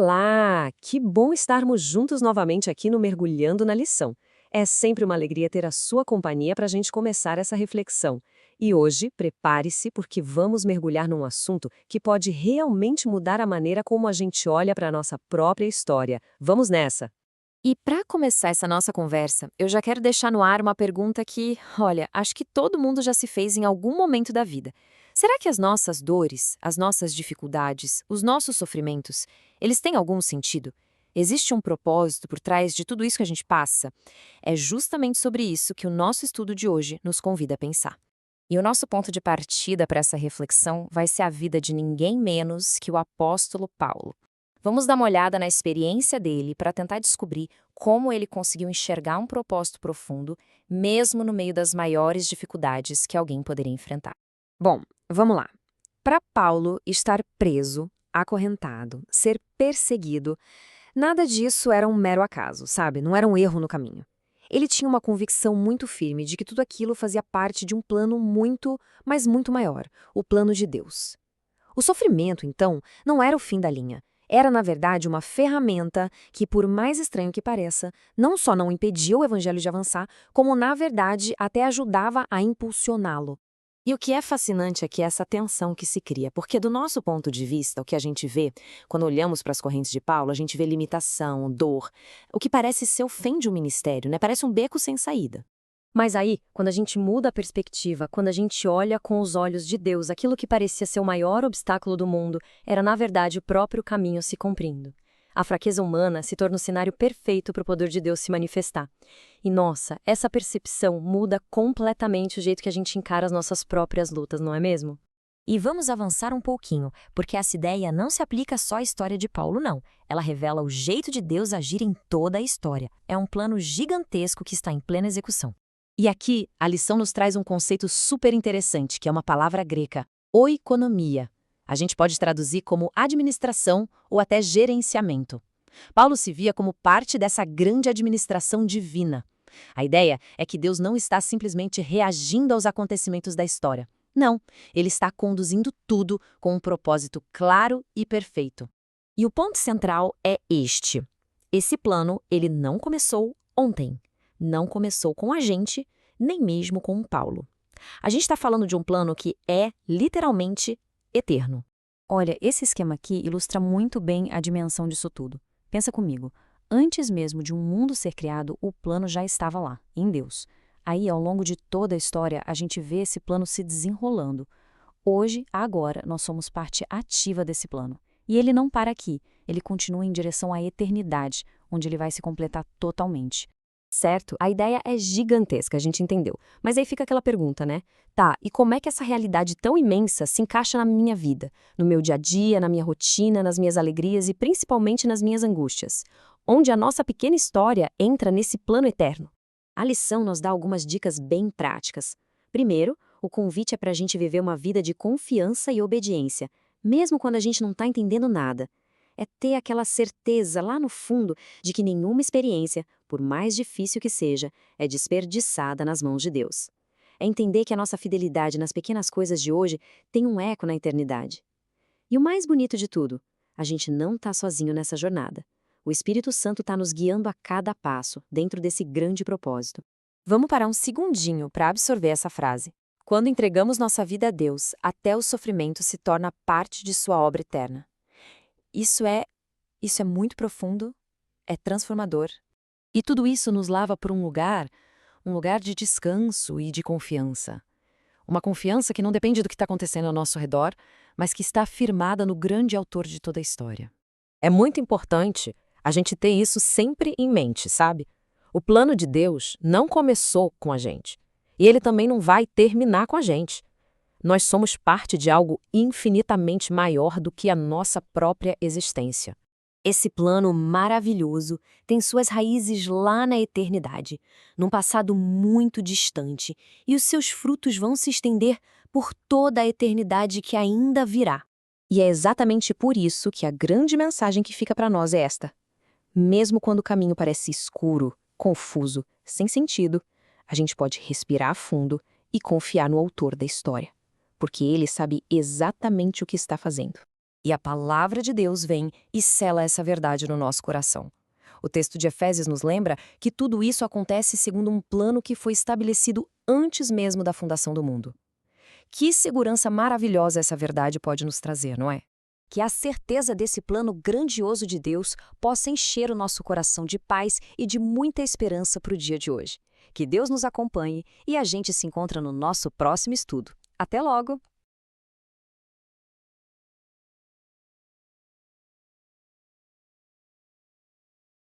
Olá! Que bom estarmos juntos novamente aqui no Mergulhando na Lição. É sempre uma alegria ter a sua companhia para a gente começar essa reflexão. E hoje, prepare-se porque vamos mergulhar num assunto que pode realmente mudar a maneira como a gente olha para a nossa própria história. Vamos nessa! E para começar essa nossa conversa, eu já quero deixar no ar uma pergunta que, olha, acho que todo mundo já se fez em algum momento da vida. Será que as nossas dores, as nossas dificuldades, os nossos sofrimentos, eles têm algum sentido? Existe um propósito por trás de tudo isso que a gente passa? É justamente sobre isso que o nosso estudo de hoje nos convida a pensar. E o nosso ponto de partida para essa reflexão vai ser a vida de ninguém menos que o apóstolo Paulo. Vamos dar uma olhada na experiência dele para tentar descobrir como ele conseguiu enxergar um propósito profundo, mesmo no meio das maiores dificuldades que alguém poderia enfrentar. Bom, vamos lá. Para Paulo, estar preso, acorrentado, ser perseguido, nada disso era um mero acaso, sabe? Não era um erro no caminho. Ele tinha uma convicção muito firme de que tudo aquilo fazia parte de um plano muito, mas muito maior, o plano de Deus. O sofrimento, então, não era o fim da linha. Era, na verdade, uma ferramenta que, por mais estranho que pareça, não só não impedia o evangelho de avançar, como, na verdade, até ajudava a impulsioná-lo. E o que é fascinante é que essa tensão que se cria, porque do nosso ponto de vista, o que a gente vê, quando olhamos para as correntes de Paulo, a gente vê limitação, dor, o que parece ser o fim de um ministério, né? Parece um beco sem saída. Mas aí, quando a gente muda a perspectiva, quando a gente olha com os olhos de Deus, aquilo que parecia ser o maior obstáculo do mundo era, na verdade, o próprio caminho se cumprindo. A fraqueza humana se torna o cenário perfeito para o poder de Deus se manifestar. E nossa, essa percepção muda completamente o jeito que a gente encara as nossas próprias lutas, não é mesmo? E vamos avançar um pouquinho, porque essa ideia não se aplica só à história de Paulo, não. Ela revela o jeito de Deus agir em toda a história. É um plano gigantesco que está em plena execução. E aqui, a lição nos traz um conceito super interessante, que é uma palavra grega, oikonomia. A gente pode traduzir como administração ou até gerenciamento. Paulo se via como parte dessa grande administração divina. A ideia é que Deus não está simplesmente reagindo aos acontecimentos da história. Não, ele está conduzindo tudo com um propósito claro e perfeito. E o ponto central é este. Esse plano, ele não começou ontem. Não começou com a gente, nem mesmo com o Paulo. A gente está falando de um plano que é, literalmente, eterno. Olha, esse esquema aqui ilustra muito bem a dimensão disso tudo. Pensa comigo. Antes mesmo de um mundo ser criado, o plano já estava lá, em Deus. Aí, ao longo de toda a história, a gente vê esse plano se desenrolando. Hoje, agora, nós somos parte ativa desse plano. E ele não para aqui, ele continua em direção à eternidade, onde ele vai se completar totalmente. Certo? A ideia é gigantesca, a gente entendeu. Mas aí fica aquela pergunta, né? Tá, e como é que essa realidade tão imensa se encaixa na minha vida? No meu dia a dia, na minha rotina, nas minhas alegrias e principalmente nas minhas angústias? Onde a nossa pequena história entra nesse plano eterno? A lição nos dá algumas dicas bem práticas. Primeiro, o convite é para a gente viver uma vida de confiança e obediência, mesmo quando a gente não está entendendo nada. É ter aquela certeza lá no fundo de que nenhuma experiência, por mais difícil que seja, é desperdiçada nas mãos de Deus. É entender que a nossa fidelidade nas pequenas coisas de hoje tem um eco na eternidade. E o mais bonito de tudo, a gente não está sozinho nessa jornada. O Espírito Santo está nos guiando a cada passo, dentro desse grande propósito. Vamos parar um segundinho para absorver essa frase. Quando entregamos nossa vida a Deus, até o sofrimento se torna parte de sua obra eterna. Isso é muito profundo, é transformador. E tudo isso nos leva para um lugar de descanso e de confiança. Uma confiança que não depende do que está acontecendo ao nosso redor, mas que está firmada no grande autor de toda a história. É muito importante a gente ter isso sempre em mente, sabe? O plano de Deus não começou com a gente. E ele também não vai terminar com a gente. Nós somos parte de algo infinitamente maior do que a nossa própria existência. Esse plano maravilhoso tem suas raízes lá na eternidade, num passado muito distante, e os seus frutos vão se estender por toda a eternidade que ainda virá. E é exatamente por isso que a grande mensagem que fica para nós é esta. Mesmo quando o caminho parece escuro, confuso, sem sentido, a gente pode respirar fundo e confiar no autor da história, porque ele sabe exatamente o que está fazendo. E a palavra de Deus vem e sela essa verdade no nosso coração. O texto de Efésios nos lembra que tudo isso acontece segundo um plano que foi estabelecido antes mesmo da fundação do mundo. Que segurança maravilhosa essa verdade pode nos trazer, não é? Que a certeza desse plano grandioso de Deus possa encher o nosso coração de paz e de muita esperança para o dia de hoje. Que Deus nos acompanhe e a gente se encontra no nosso próximo estudo. Até logo!